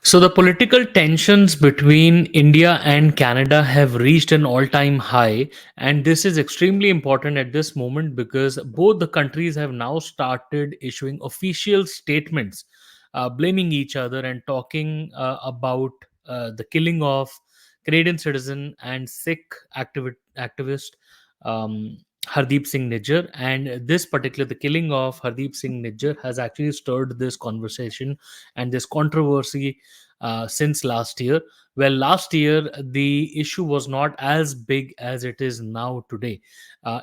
So the political tensions between India and Canada have reached an all-time high, and this is extremely important at this moment because both the countries have now started issuing official statements, blaming each other and talking about the killing of Canadian citizen and Sikh activist Hardeep Singh Nijjar. And this particular, the killing of Hardeep Singh Nijjar, has actually stirred this conversation and this controversy since last year. Well, last year the issue was not as big as it is now today.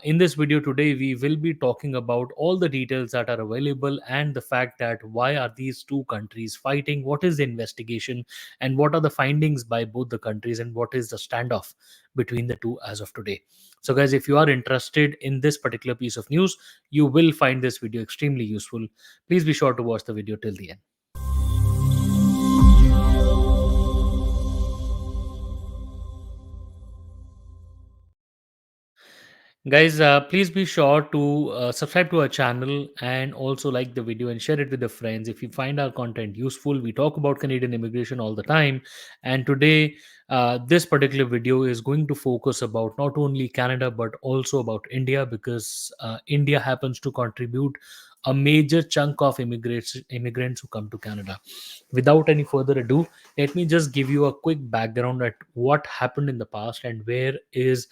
In this video today, we will be talking about all the details that are available and the fact that why are these two countries fighting, what is the investigation, and what are the findings by both the countries, and what is the standoff between the two as of today. So, guys, if you are interested in this particular piece of news, you will find this video extremely useful. Please be sure to watch the video till the end. Guys, please be sure to subscribe to our channel and also like the video and share it with the friends. If you find our content useful, we talk about Canadian immigration all the time. And today, this particular video is going to focus about not only Canada but also about India because India happens to contribute a major chunk of immigrants who come to Canada. Without any further ado, let me just give you a quick background at what happened in the past and where is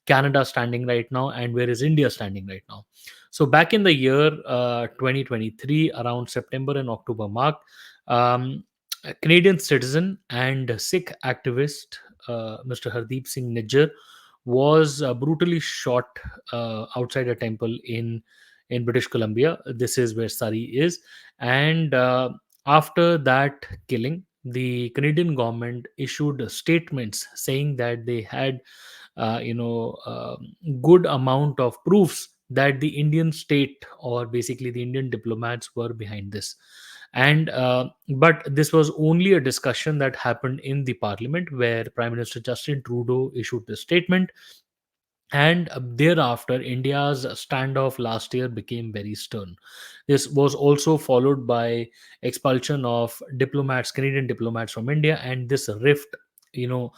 Canada standing right now and where is India standing right now. So back in the year 2023, around September and October mark, a Canadian citizen and Sikh activist Mr. Hardeep Singh Nijjar was brutally shot outside a temple in British Columbia. This is where Surrey is, and after that killing, the Canadian government issued statements saying that they had good amount of proofs that the Indian state or basically the Indian diplomats were behind this. And but this was only a discussion that happened in the parliament where Prime Minister Justin Trudeau issued this statement. And thereafter, India's standoff last year became very stern. This was also followed by expulsion of diplomats, Canadian diplomats from India, and this rift, you know,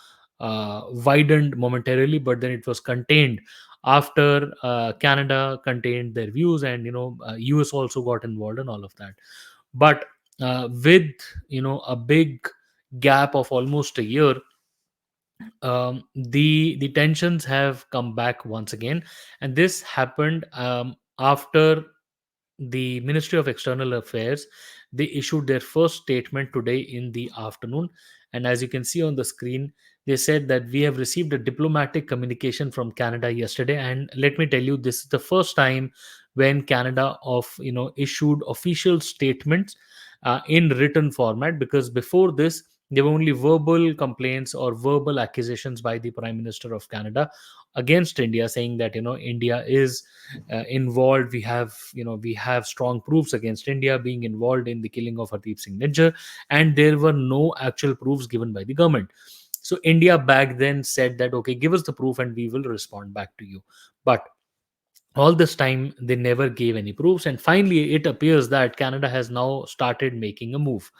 widened momentarily, but then it was contained after Canada contained their views, and US also got involved in all of that. But with a big gap of almost a year, the tensions have come back once again, and this happened after the Ministry of External Affairs, they issued their first statement today in the afternoon. And as you can see on the screen, they said that we have received a diplomatic communication from Canada yesterday. And let me tell you, this is the first time when Canada issued official statements in written format, because before this there were only verbal complaints or verbal accusations by the Prime Minister of Canada against India, saying that India is involved. We have strong proofs against India being involved in the killing of Hardeep Singh Nijjar, and there were no actual proofs given by the government. So India back then said that, okay, give us the proof and we will respond back to you. But all this time they never gave any proofs, and finally it appears that Canada has now started making a move.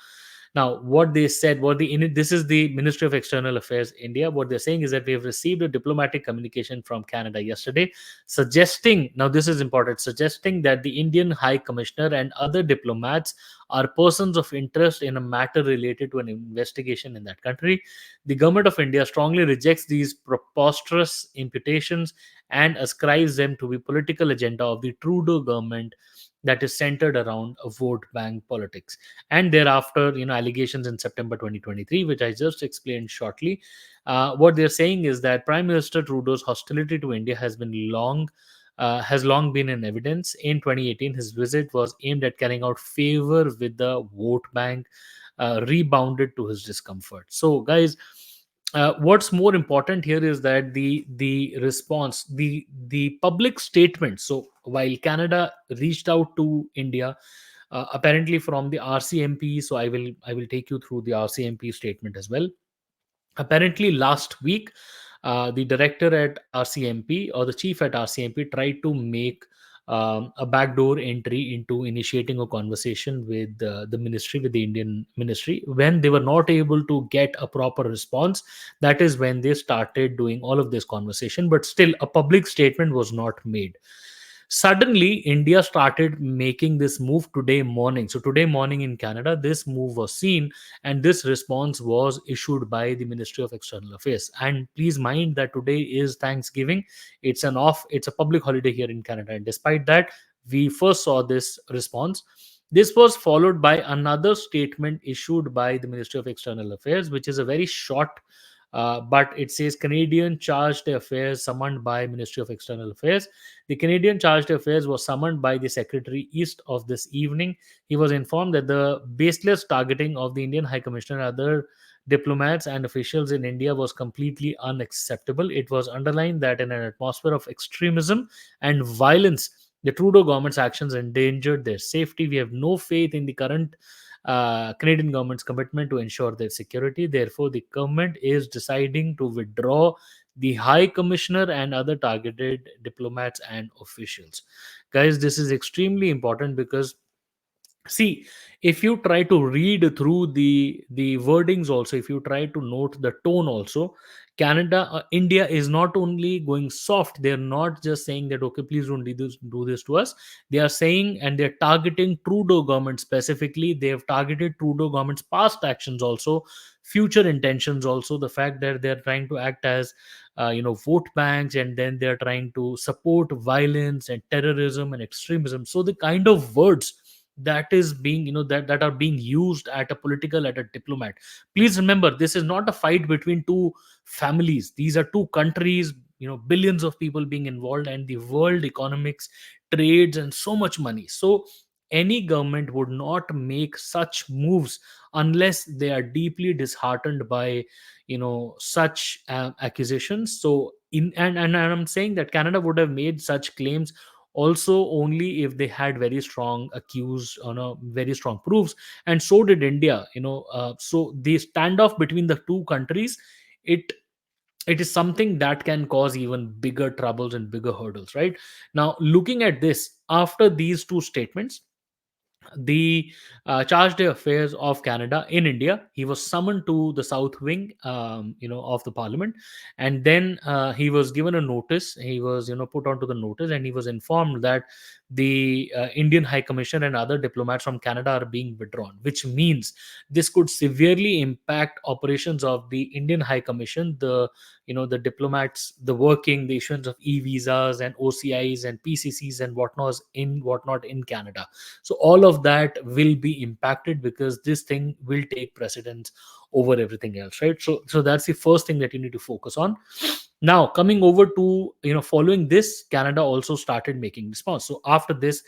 Now, what they said, this is the Ministry of External Affairs India. What they're saying is that we have received a diplomatic communication from Canada yesterday, suggesting, now this is important, suggesting that the Indian High Commissioner and other diplomats are persons of interest in a matter related to an investigation in that country. The government of India strongly rejects these preposterous imputations and ascribes them to the political agenda of the Trudeau government that is centered around a vote bank politics. And thereafter, allegations in September 2023, which I just explained shortly. What they're saying is that Prime Minister Trudeau's hostility to India has long been in evidence. In 2018, his visit was aimed at carrying out favor with the vote bank, rebounded to his discomfort. So, guys, what's more important here is that the response, the public statement. So while Canada reached out to India, apparently from the RCMP, so I will take you through the RCMP statement as well. Apparently last week, the director at RCMP or the chief at RCMP tried to make a backdoor entry into initiating a conversation with the ministry, with the Indian ministry. When they were not able to get a proper response, that is when they started doing all of this conversation, but still a public statement was not made. Suddenly India started making this move today morning. So today morning in Canada, this move was seen, and this response was issued by the Ministry of External Affairs. And please mind that today is Thanksgiving. It's a public holiday here in Canada, and despite that, we first saw this response. This was followed by another statement issued by the Ministry of External Affairs, which is a very short, but it says Canadian Charged Affairs summoned by Ministry of External Affairs. The Canadian Charged Affairs was summoned by the Secretary East of this evening. He was informed that the baseless targeting of the Indian High Commissioner and other diplomats and officials in India was completely unacceptable. It was underlined that in an atmosphere of extremism and violence, the Trudeau government's actions endangered their safety. We have no faith in the current Canadian government's commitment to ensure their security. Therefore, the government is deciding to withdraw the High Commissioner and other targeted diplomats and officials. Guys, this is extremely important because, see, if you try to read through the wordings also, if you try to note the tone also, India is not only going soft. They're not just saying that okay, please don't do this to us. They are saying, and they're targeting Trudeau government specifically. They have targeted Trudeau government's past actions also, future intentions also, the fact that they're trying to act as vote banks, and then they're trying to support violence and terrorism and extremism. So the kind of words that is being that are being used at a political, at a diplomat, please remember, this is not a fight between two families. These are two countries, billions of people being involved, and the world economics, trades, and so much money. So any government would not make such moves unless they are deeply disheartened by such accusations. So and I'm saying that Canada would have made such claims also only if they had very strong accused, very strong proofs, and so did India. So the standoff between the two countries, it it is something that can cause even bigger troubles and bigger hurdles, right? Now, looking at this, after these two statements, the chargé affairs of Canada in India, he was summoned to the South Wing, of the Parliament, and then he was given a notice. He was, put onto the notice, and he was informed that the Indian High Commission and other diplomats from Canada are being withdrawn, which means this could severely impact operations of the Indian High Commission, the diplomats, the working, the issuance of e-visas and OCIs and PCCs and whatnot in Canada. So all of that will be impacted because this thing will take precedence over everything else, right? So that's the first thing that you need to focus on. Now, coming over to, following this, Canada also started making response. So after this,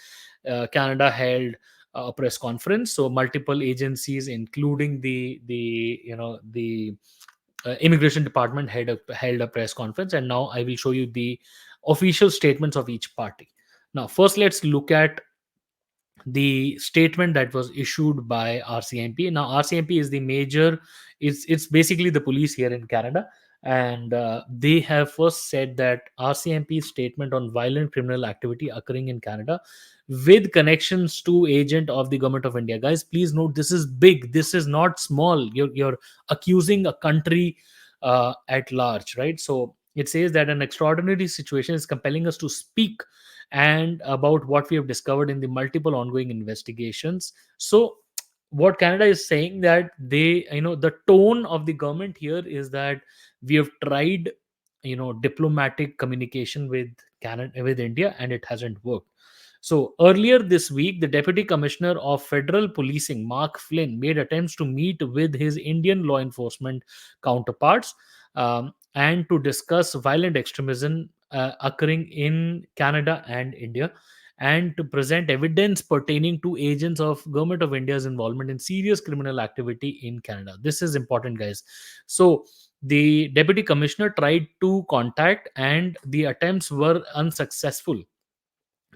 Canada held a press conference. So multiple agencies, including the immigration department, held a press conference, and now I will show you the official statements of each party. Now, first, let's look at the statement that was issued by RCMP. Now, RCMP is the major, it's basically the police here in Canada, and they have first said that RCMP's statement on violent criminal activity occurring in Canada with connections to agent of the government of India. Guys, please note, this is big. This is not small. You're accusing a country at large, right? So it says that an extraordinary situation is compelling us to speak and about what we have discovered in the multiple ongoing investigations. So what Canada is saying, that they, the tone of the government here is that we have tried, diplomatic communication with Canada, with India, and it hasn't worked. So earlier this week, the Deputy Commissioner of Federal Policing, Mark Flynn, made attempts to meet with his Indian law enforcement counterparts, and to discuss violent extremism occurring in Canada and India, and to present evidence pertaining to agents of government of India's involvement in serious criminal activity in Canada. This is important, guys. So the Deputy Commissioner tried to contact, and the attempts were unsuccessful.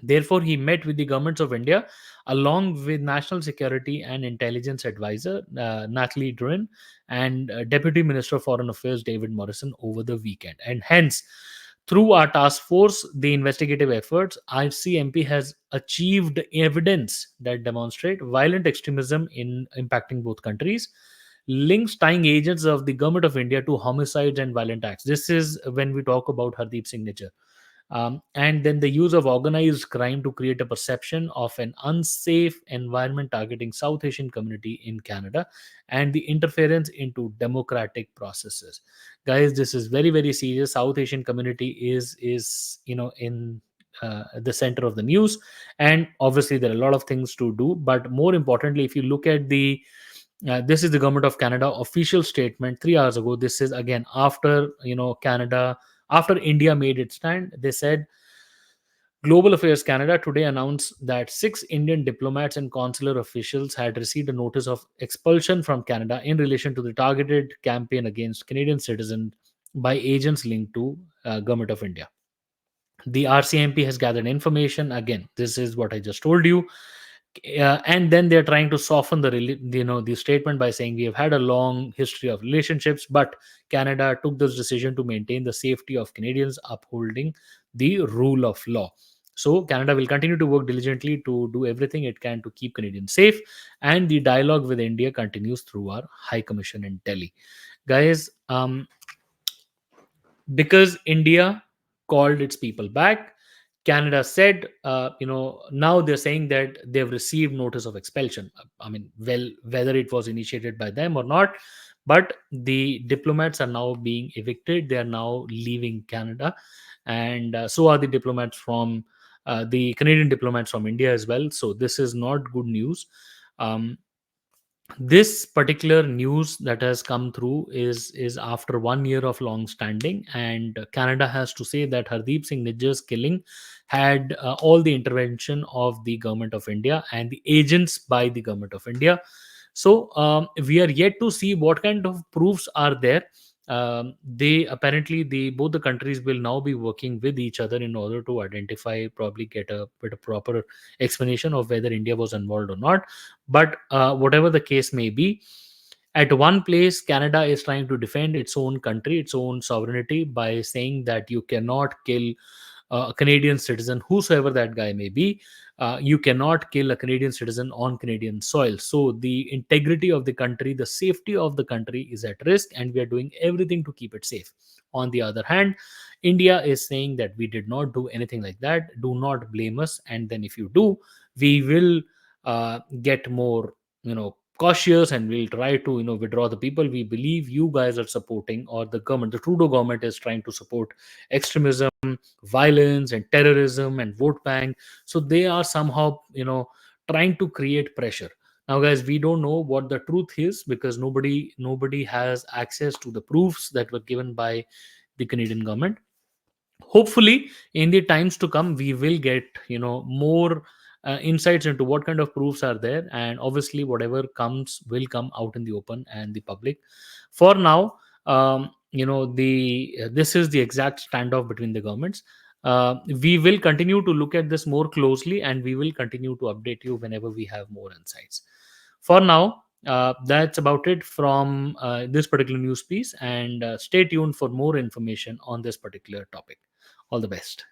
Therefore, he met with the governments of India along with National Security and Intelligence Advisor Natalie Drin and Deputy Minister of Foreign Affairs David Morrison over the weekend. And hence, Through our task force, the investigative efforts, ICMP has achieved evidence that demonstrate violent extremism in impacting both countries, links tying agents of the government of India to homicides and violent acts. This is when we talk about Hardeep signature. And then the use of organized crime to create a perception of an unsafe environment targeting South Asian community in Canada, and the interference into democratic processes. Guys, this is very very serious. South Asian community is in the center of the news, and obviously there are a lot of things to do. But more importantly, if you look at the this is the government of Canada official statement 3 hours ago. This is again after Canada, after India made its stand. They said Global Affairs Canada today announced that six Indian diplomats and consular officials had received a notice of expulsion from Canada in relation to the targeted campaign against Canadian citizens by agents linked to government of India. The RCMP has gathered information. Again, this is what I just told you. And then they're trying to soften the statement by saying we have had a long history of relationships, but Canada took this decision to maintain the safety of Canadians, upholding the rule of law. So Canada will continue to work diligently to do everything it can to keep Canadians safe, and the dialogue with India continues through our High Commission in Delhi. Guys, because India called its people back, Canada said, now they're saying that they've received notice of expulsion. I mean, well, whether it was initiated by them or not, but the diplomats are now being evicted. They are now leaving Canada, and so are the diplomats from the Canadian diplomats from India as well. So this is not good news. Um, this particular news that has come through is after 1 year of long standing, and Canada has to say that Hardeep Singh Nijjar's killing had all the intervention of the government of India and the agents by the government of India. So we are yet to see what kind of proofs are there. They apparently, the both the countries will now be working with each other in order to identify, probably get a proper explanation of whether India was involved or not. But whatever the case may be, at one place, Canada is trying to defend its own country, its own sovereignty, by saying that you cannot kill a Canadian citizen, whosoever that guy may be. You cannot kill a Canadian citizen on Canadian soil. So the integrity of the country, the safety of the country is at risk, and we are doing everything to keep it safe. On the other hand, India is saying that we did not do anything like that. Do not blame us. And then if you do, we will get more, cautious, and we'll try to, withdraw the people we believe you guys are supporting, or the government, the Trudeau government is trying to support extremism, violence and terrorism and vote bank. So they are somehow trying to create pressure. Now guys, we don't know what the truth is, because nobody has access to the proofs that were given by the Canadian government. Hopefully in the times to come we will get more insights into what kind of proofs are there, and obviously whatever comes will come out in the open and the public. For now, the this is the exact standoff between the governments. We will continue to look at this more closely, and we will continue to update you whenever we have more insights. For now, that's about it from this particular news piece, and stay tuned for more information on this particular topic. All the best.